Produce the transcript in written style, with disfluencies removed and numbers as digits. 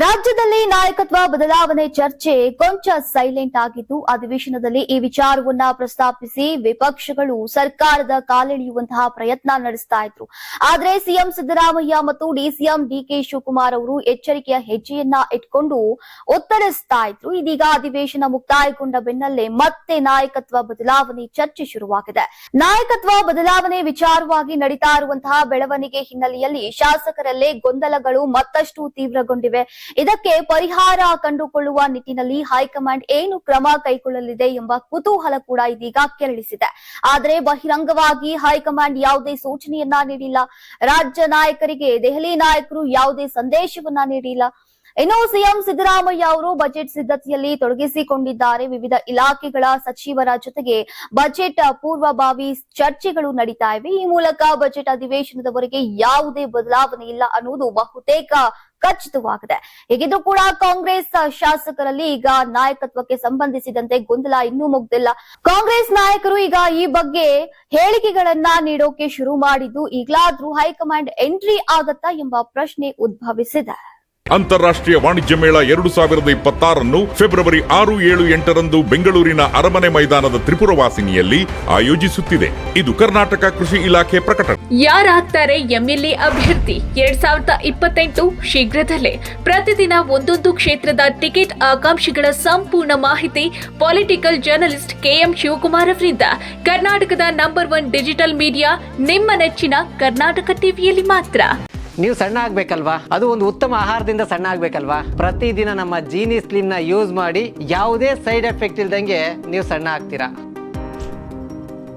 ರಾಜ್ಯದಲ್ಲಿ ನಾಯಕತ್ವ ಬದಲಾವಣೆ ಚರ್ಚೆ ಕೊಂಚ ಸೈಲೆಂಟ್ ಆಗಿದ್ದು, ಅಧಿವೇಶನದಲ್ಲಿ ಈ ವಿಚಾರವನ್ನ ಪ್ರಸ್ತಾಪಿಸಿ ವಿಪಕ್ಷಗಳು ಸರ್ಕಾರದ ಕಾಲೆಳೆಯುವಂತಹ ಪ್ರಯತ್ನ ನಡೆಸ್ತಾ ಇದ್ರು. ಆದರೆ ಸಿಎಂ ಸಿದ್ದರಾಮಯ್ಯ ಮತ್ತು ಡಿಸಿಎಂ ಡಿಕೆ ಶಿವಕುಮಾರ್ ಅವರು ಎಚ್ಚರಿಕೆಯ ಹೆಜ್ಜೆಯನ್ನ ಇಟ್ಕೊಂಡು ಒತ್ತಡಿಸ್ತಾ ಇದ್ರು. ಇದೀಗ ಅಧಿವೇಶನ ಮುಕ್ತಾಯಗೊಂಡ ಬೆನ್ನಲ್ಲೇ ಮತ್ತೆ ನಾಯಕತ್ವ ಬದಲಾವಣೆ ಚರ್ಚೆ ಶುರುವಾಗಿದೆ. ನಾಯಕತ್ವ ಬದಲಾವಣೆ ವಿಚಾರವಾಗಿ ನಡೀತಾ ಇರುವಂತಹ ಬೆಳವಣಿಗೆ ಹಿನ್ನೆಲೆಯಲ್ಲಿ ಶಾಸಕರಲ್ಲೇ ಗೊಂದಲಗಳು ಮತ್ತಷ್ಟು ತೀವ್ರಗೊಂಡಿವೆ. ಇದಕ್ಕೆ ಪರಿಹಾರ ಕಂಡುಕೊಳ್ಳುವ ನಿಟ್ಟಿನಲ್ಲಿ ಹೈಕಮಾಂಡ್ ಏನು ಕ್ರಮ ಕೈಗೊಳ್ಳಲಿದೆ ಎಂಬ ಕುತೂಹಲ ಕೂಡ ಇದೀಗ ಕೆರಳಿಸಿದೆ. ಆದರೆ ಬಹಿರಂಗವಾಗಿ ಹೈಕಮಾಂಡ್ ಯಾವುದೇ ಸೂಚನೆಯನ್ನ ನೀಡಿಲ್ಲ. ರಾಜ್ಯ ನಾಯಕರಿಗೆ ದೆಹಲಿ ನಾಯಕರು ಯಾವುದೇ ಸಂದೇಶವನ್ನ ನೀಡಿಲ್ಲ. ಇನ್ನು ಸಿಎಂ ಸಿದ್ದರಾಮಯ್ಯ ಅವರು ಬಜೆಟ್ ಸಿದ್ಧತೆಯಲ್ಲಿ ತೊಡಗಿಸಿಕೊಂಡಿದ್ದಾರೆ. ವಿವಿಧ ಇಲಾಖೆಗಳ ಸಚಿವರ ಜೊತೆಗೆ ಬಜೆಟ್ ಪೂರ್ವಭಾವಿ ಚರ್ಚೆಗಳು ನಡೀತಾ ಇವೆ. ಈ ಮೂಲಕ ಬಜೆಟ್ ಅಧಿವೇಶನದವರೆಗೆ ಯಾವುದೇ ಬದಲಾವಣೆ ಇಲ್ಲ ಅನ್ನುವುದು ಬಹುತೇಕ ಖಚಿತವಾಗಿದೆ. ಹೀಗಿದ್ರೂ ಕೂಡ ಕಾಂಗ್ರೆಸ್ ಶಾಸಕರಲ್ಲಿ ಈಗ ನಾಯಕತ್ವಕ್ಕೆ ಸಂಬಂಧಿಸಿದಂತೆ ಗೊಂದಲ ಇನ್ನೂ ಮುಗ್ದಿಲ್ಲ. ಕಾಂಗ್ರೆಸ್ ನಾಯಕರು ಈಗ ಈ ಬಗ್ಗೆ ಹೇಳಿಕೆಗಳನ್ನ ನೀಡೋಕೆ ಶುರು ಮಾಡಿದ್ದು, ಈಗಲಾದ್ರೂ ಹೈಕಮಾಂಡ್ ಎಂಟ್ರಿ ಆಗತ್ತಾ ಎಂಬ ಪ್ರಶ್ನೆ ಉದ್ಭವಿಸಿದೆ. ಅಂತಾರಾಷ್ಟ್ರೀಯ ವಾಣಿಜ್ಯ ಮೇಳ 2026 ಫೆಬ್ರವರಿ 6, 7, 8ರಂದು ಬೆಂಗಳೂರಿನ ಅರಮನೆ ಮೈದಾನದ ತ್ರಿಪುರವಾಸಿನಿಯಲ್ಲಿ ಆಯೋಜಿಸುತ್ತಿದೆ. ಇದು ಕರ್ನಾಟಕ ಕೃಷಿ ಇಲಾಖೆ ಪ್ರಕಟಣೆ. ಯಾರಾಗ್ತಾರೆ ಎಂಎಲ್ಎ ಅಭ್ಯರ್ಥಿ 2028 ಶೀಘ್ರದಲ್ಲೇ. ಪ್ರತಿದಿನ ಒಂದೊಂದು ಕ್ಷೇತ್ರದ ಟಿಕೆಟ್ ಆಕಾಂಕ್ಷಿಗಳ ಸಂಪೂರ್ಣ ಮಾಹಿತಿ ಪೊಲಿಟಿಕಲ್ ಜರ್ನಲಿಸ್ಟ್ ಕೆಎಂ ಶಿವಕುಮಾರ್ ಅವರಿಂದ. ಕರ್ನಾಟಕದ ನಂಬರ್ 1 ಡಿಜಿಟಲ್ ಮೀಡಿಯಾ ನಿಮ್ಮ ನೆಚ್ಚಿನ ಕರ್ನಾಟಕ ಟಿವಿಯಲ್ಲಿ ಮಾತ್ರ. ನೀವು ಸಣ್ಣ ಆಗ್ಬೇಕಲ್ವಾ? ಅದು ಒಂದು ಉತ್ತಮ ಆಹಾರದಿಂದ ಸಣ್ಣ ಆಗ್ಬೇಕಲ್ವಾ? ಪ್ರತಿದಿನ ನಮ್ಮ ಜೀನಿ ಸ್ಲಿಮ್ ನ ಯೂಸ್ ಮಾಡಿ ಯಾವುದೇ ಸೈಡ್ ಎಫೆಕ್ಟ್ ಇಲ್ದಂಗೆ ನೀವು ಸಣ್ಣ ಆಗ್ತೀರಾ.